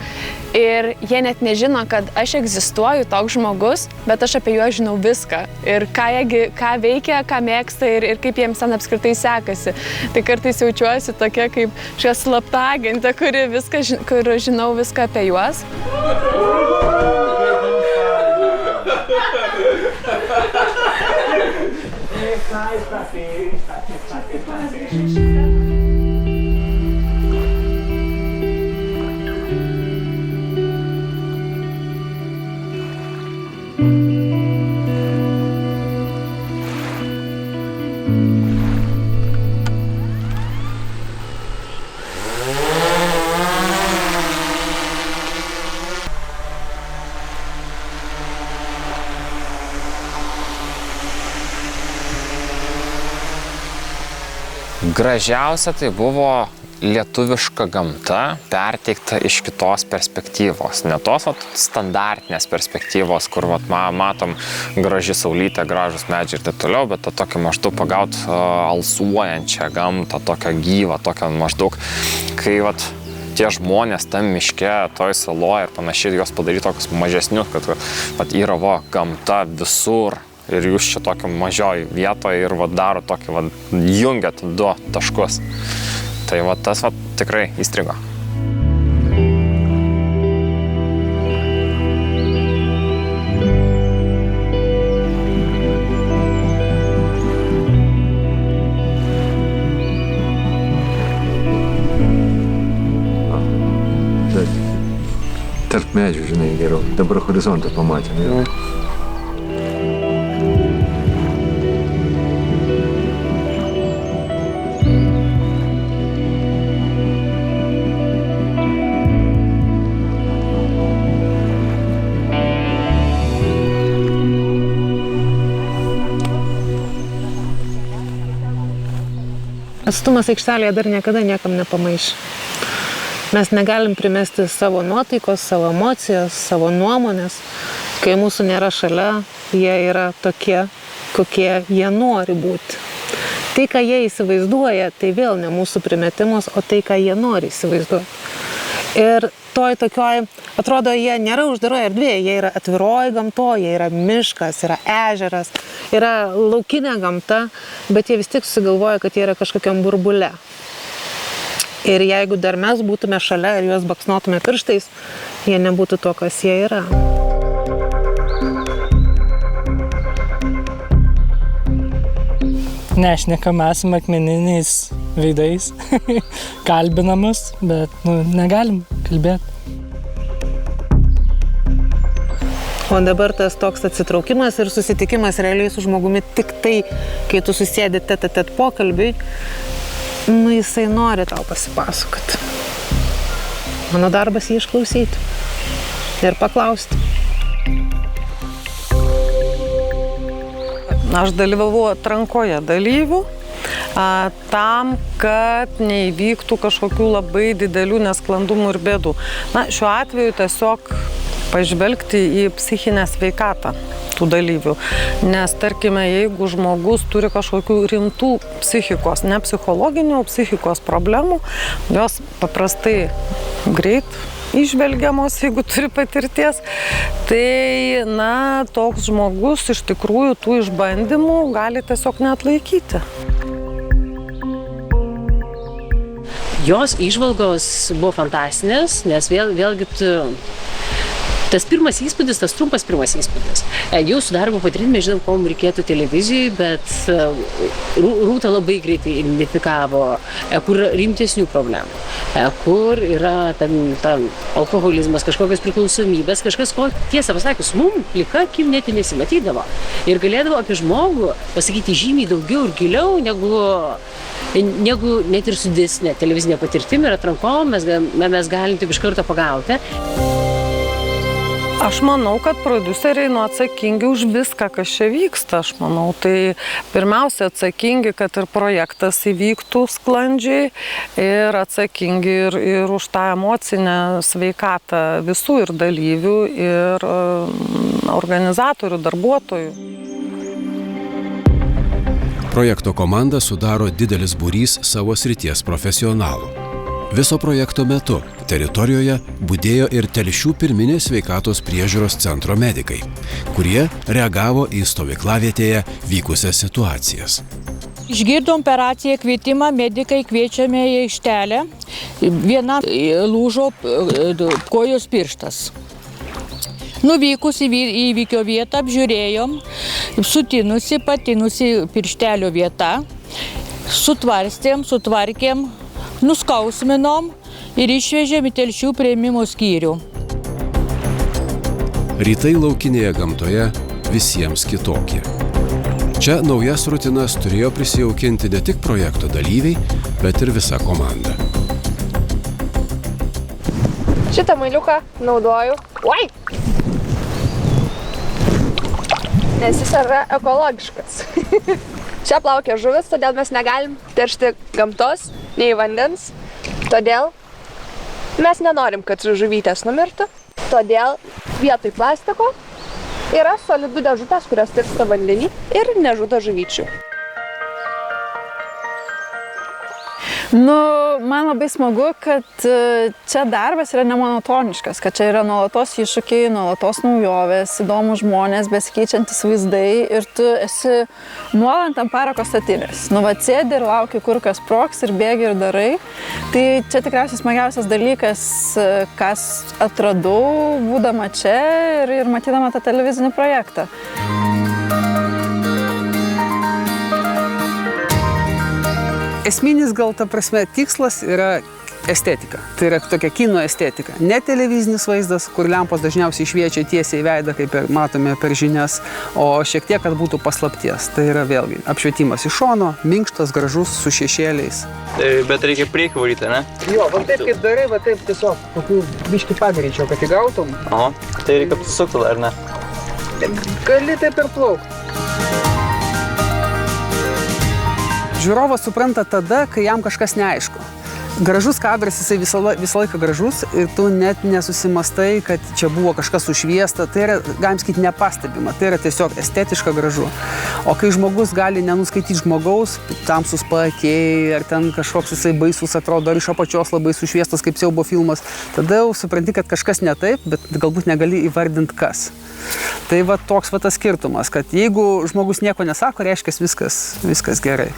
ir jie net nežino, kad aš egzistuoju toks žmogus, bet aš apie juos žinau viską ir ką veikia, ką mėgsta ir kaip jiems ten apskritai sekasi. Tai kartais jaučiuosi tokia kaip šią slaptą agentę, kur žinau viską apie juos. Gražiausia tai buvo lietuviška gamta perteikta iš kitos perspektyvos. Ne tos standartinės perspektyvos, kur matom graži saulytė, gražus medžiai ir taip toliau, bet tą tokį maždaug pagaut alsuojančią gamtą, tokią gyvą, tokią maždaug, kai tie žmonės tam miške, toj saloje ir panašiai, juos padaryti tokius mažesnius, kad yra gamta visur. Ir jūs čia tokio mažioj vietoje ir daro tokį, jungiat du taškus. Tai tas tikrai įstrigo. Tarp medžių, žinai, geriau. Dabar horizontą pamatėme. Atstumas aikštelėje dar niekada niekam nepamaišė. Mes negalim primesti savo nuotaikos, savo emocijos, savo nuomonės. Kai mūsų nėra šalia, jie yra tokie, kokie jie nori būti. Tai, ką jie įsivaizduoja, tai vėl ne mūsų primetimas, o tai, ką jie nori įsivaizduoti. Ir toj tokioj, atrodo, jie nėra uždaroje erdvėje, jie yra atviroji gamtoje, yra miškas, yra ežeras, yra laukinė gamta, bet jie vis tik susigalvoja, kad jie yra kažkokiam burbule. Ir jeigu dar mes būtume šalia ir juos baksnotume pirštais, jie nebūtų to, kas jie yra. Nešnekam, esame akmeniniais veidais, kalbinamus, bet negalim kalbėti. O dabar tas toks atsitraukimas ir susitikimas realiai su žmogumi tik tai, kai tu susėdi tet pokalbiui, jisai nori tau pasipasakoti. Mano darbas jį išklausyti ir paklausti. Aš dalyvavau atrankoje dalyvių tam, kad neįvyktų kažkokių labai didelių nesklandumų ir bėdų. Šiuo atveju tiesiog pažvelgti į psichinę sveikatą tų dalyvių. Nes, tarkime, jeigu žmogus turi kažkokių rimtų psichikos, ne psichologinių, psichikos problemų, jos paprastai greit įžvelgiamos, jeigu turi patirties, tai, toks žmogus iš tikrųjų tų išbandymų gali tiesiog neatlaikyti. Jos įžvalgos buvo fantastinės, nes vėlgi tas pirmas įspūdis, tas trumpas pirmas įspūdis. Jūsų darbo patirtimi, mes žinom, ko mums reikėtų televizijai, bet Rūta labai greitai identifikavo, kur rimtesnių problemų, kur yra alkoholizmas, kažkokios priklausomybės, kažkas, ko tiesą pasakius, mums plika akim net nesimatydavo. Ir galėdavo apie žmogų pasakyti žymiai daugiau ir giliau, negu net ir su didesne televizinė patirtimi ir atrankom mes galim taip iš karto pagauti. Aš manau, kad prodiuseriai atsakingi už viską, kas čia vyksta. Aš manau, tai pirmiausia atsakingi, kad ir projektas įvyktų sklandžiai ir atsakingi ir už tą emocinę sveikatą visų ir dalyvių, ir organizatorių, darbuotojų. Projekto komandą sudaro didelis būrys savo srities profesionalų. Viso projekto metu teritorijoje budėjo ir Telšių pirminės sveikatos priežiūros centro medikai, kurie reagavo į stovyklavietėje vykusias situacijas. Išgirdom per raciją kvietimą, medikai kviečiame į aikštelę. Viena lūžo kojos pirštas. Nuvykus į įvykio vietą apžiūrėjom, patinusi pirštelio vieta, sutvarstėm, sutvarkėm, nuskausminom ir išvežėm į Telšių priėmimo skyrių. Rytai laukinėje gamtoje visiems kitokie. Čia naujas rutinas turėjo prisijaukinti ne tik projekto dalyviai, bet ir visa komanda. Šitą mailiuką naudoju. Oi! Nes jis yra ekologiškas. Čia plaukia žuvis, todėl mes negalim teršti gamtos, nei vandens. Todėl mes nenorim, kad žuvytės numirtų. Todėl vietoj plastiko yra solidų dėžutės, kurios tirpsta vandenį ir nežudo žuvyčių. Man labai smagu, kad čia darbas yra nemonotoniškas, kad čia yra nuolatos iššūkiai, nuolatos naujovės, įdomus žmonės, besikeičiantis vaizdai ir tu esi nuolant ant parako statinės. Sėdi ir lauki, kur kas sprogs ir bėgi ir darai. Tai čia tikriausiai smagiausias dalykas, kas atradau, būdama čia ir matydama tą televizinį projektą. Esminis gal ta prasme tikslas yra estetika. Tai yra tokia kino estetika. Ne televizinis vaizdas, kur lempos dažniausiai šviečia tiesiai į veidą, kaip matome per žinias, o šiek tiek, kad būtų paslapties. Tai yra vėlgi apšvietimas iš šono, minkštas, gražus, su šešėliais. Bet reikia priekį varyti, ne? Jo, va taip kaip darai, va taip tiesiog kokių biškį pagreičio, kad įgautum. Aha, tai reikia apsisukti, ar ne? Gali taip ir plaukti. Žiūrovas supranta tada, kai jam kažkas neaišku. Gražus kadras, jisai visą laiką gražus ir tu net nesusimastai, kad čia buvo kažkas sušviesta. Tai yra, galim sakyti, nepastebima. Tai yra tiesiog estetiška gražu. O kai žmogus gali nenuskaityti žmogaus, tamsus paakiai, ar ten kažkoks jisai baisus atrodo, ar iš apačios labai sušviestas, kaip siaubo filmas, tada jau supranti, kad kažkas ne taip, bet galbūt negali įvardinti kas. Tai va toks va tas skirtumas, kad jeigu žmogus nieko nesako, reiškia viskas gerai.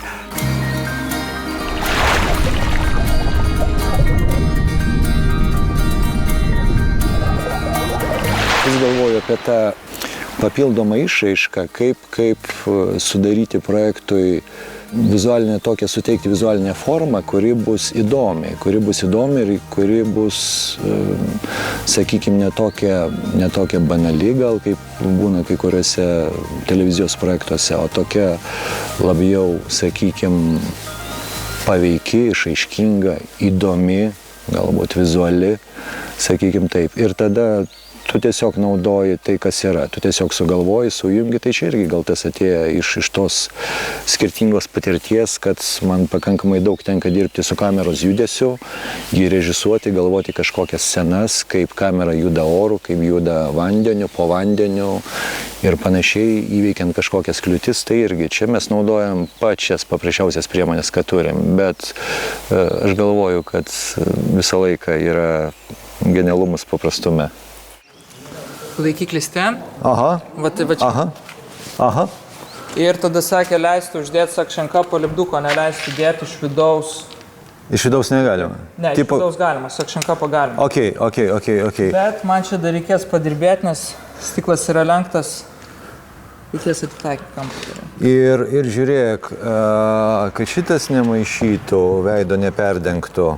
Vis galvoju apie tą papildomą išraišką, kaip sudaryti projektui suteikti vizualinę formą, kuri bus įdomi ir kuri bus, sakykime, ne tokia banali, gal kaip būna kai kuriuose televizijos projektuose, o tokia labiau, sakykime, paveiki, išaiškinga, įdomi, galbūt vizuali, sakykime taip. Ir tada tu tiesiog naudoji tai, kas yra. Tu tiesiog sugalvoji, sujungi, tai čia irgi gal tas atėjo iš tos skirtingos patirties, kad man pakankamai daug tenka dirbti su kameros judesiu, jį režisuoti, galvoti kažkokias scenas, kaip kamera juda oru, kaip juda vandeniu, po vandeniu ir panašiai, įveikiant kažkokias kliūtis. Tai irgi čia mes naudojam pačias paprasčiausias priemonės, ką turim, bet aš galvoju, kad visą laiką yra genialumas paprastume. Laikiklis ten. Aha. Va čia. Aha. Ir tada sakė, leistų uždėti sakšenką po lipduko, neleistų dėti iš vidaus. Iš vidaus negalima? Ne, iš vidaus galima, sakšenką pagalima. Ok. Bet man čia dar reikės padirbėti, nes stiklas yra lenktas. Reikės atitaikyti kampą. Ir žiūrėk, kad šitas nemaišytų, veido neperdengtų.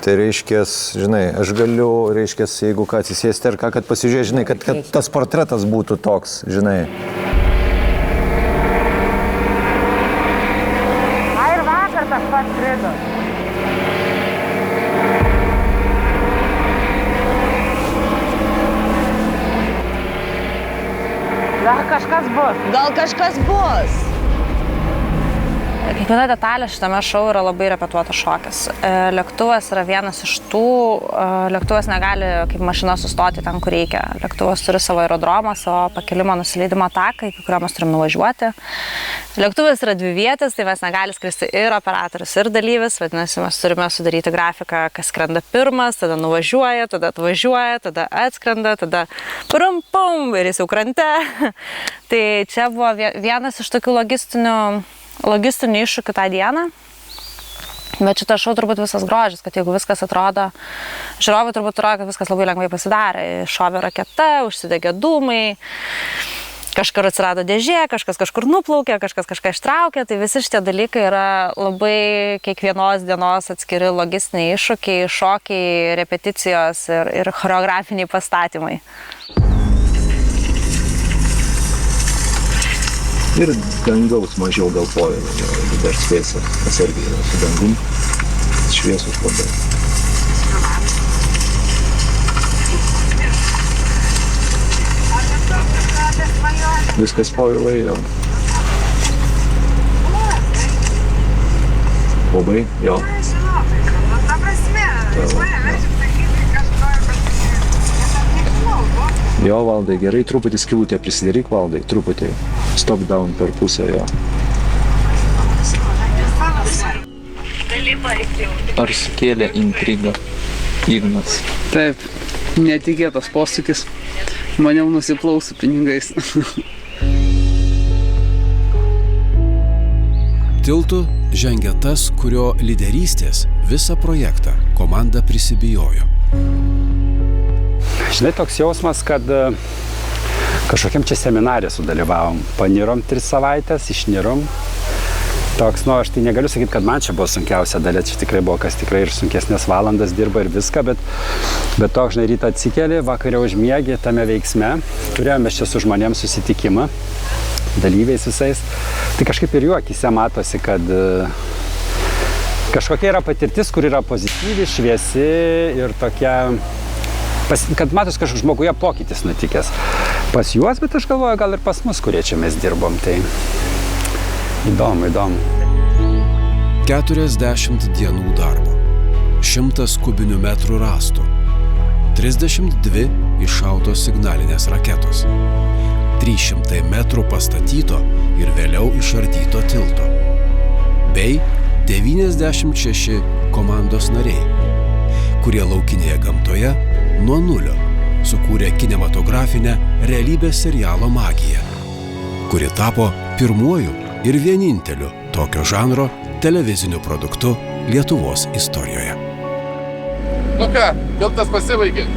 Tai reiškės, žinai, aš galiu, reiškės, jeigu ką atsisėsti ar ką, kad pasižiūrė, žinai, kad tas portretas būtų toks, žinai. Ir vakar tas pats skrido. Gal kažkas bus. Kiekviena detalė šitame šou yra labai repetuotas šokis. Lėktuvas yra vienas iš tų, lėktuvas negali kaip mašina sustoti ten, kur reikia. Lėktuvas turi savo aerodromą, savo pakilimo nusileidimo taką, į kuriuo mes turim nuvažiuoti. Lėktuvas yra dvivietis, tai mes negali skristi ir operatorius, ir dalyvis. Vadinasi, mes turime sudaryti grafiką, kas skrenda pirmas, tada nuvažiuoja, tada atvažiuoja, tada atskrenda, tada pum, ir jis jau krante. Tai čia buvo vienas iš tokių logistinių iššūkių tą dieną. Bet šitą šou turbūt visas grožis, kad jeigu viskas atrodo, žiūrovai turbūt atrodo, kad viskas labai lengvai pasidarė. Šovė raketa, užsidegė dūmai, kažkur atsirado dėžė, kažkas kažkur nuplaukė, kažkas kažką ištraukė. Tai visi šitie dalykai yra labai kiekvienos dienos atskiri logistiniai iššūkiai, šokiai, repeticijos ir choreografiniai pastatymai. Ir dangaus mažiau gal pojame, jeigu dar spėsi atsargiai yra su dangum, šviesus labai. Viskas povilai jau. Bobai, jo. Jo, Valdai, gerai, truputį skylutę prisidaryk, Valdai, truputį. Stop down per pusę, jo. Ar sukėlė intrigą Ignas? Taip, netikėtas posūkis. Maniau nusiplaus su pinigais. Tiltu žengia tas, kurio lyderystės visą projektą komanda prisibijojo. Žinai, toks jausmas, kad kažkokiam čia seminarė sudalyvavom. Panirom 3 savaitės, išnirom. Toks, aš tai negaliu sakyti, kad man čia buvo sunkiausia dalis. Čia tikrai buvo, kas tikrai ir sunkesnės valandas dirba ir viską, bet toks, žinai, rytą atsikeli, vakarė užmiegi tame veiksme. Turėjome čia su žmonėms susitikimą, dalyviais visais. Tai kažkaip ir jų akyse matosi, kad kažkokia yra patirtis, kur yra pozityvi, šviesi ir tokia... kad matos kažkoks žmoguje pokytis nutikęs pas juos, bet aš galvoju, gal ir pas mus, kurie čia mes dirbom, tai įdomu. 40 dienų darbo, 100 kubinių metrų rąstų, 32 iššautos signalinės raketos, 300 metrų pastatyto ir vėliau išardyto tilto, bei 96 komandos nariai, kurie laukinėje gamtoje nuo nulio sukūrė kinematografinę realybės serialo magiją, kuri tapo pirmuoju ir vieninteliu tokio žanro televiziniu produktu Lietuvos istorijoje. Nu ką, tiltas pasibaigė.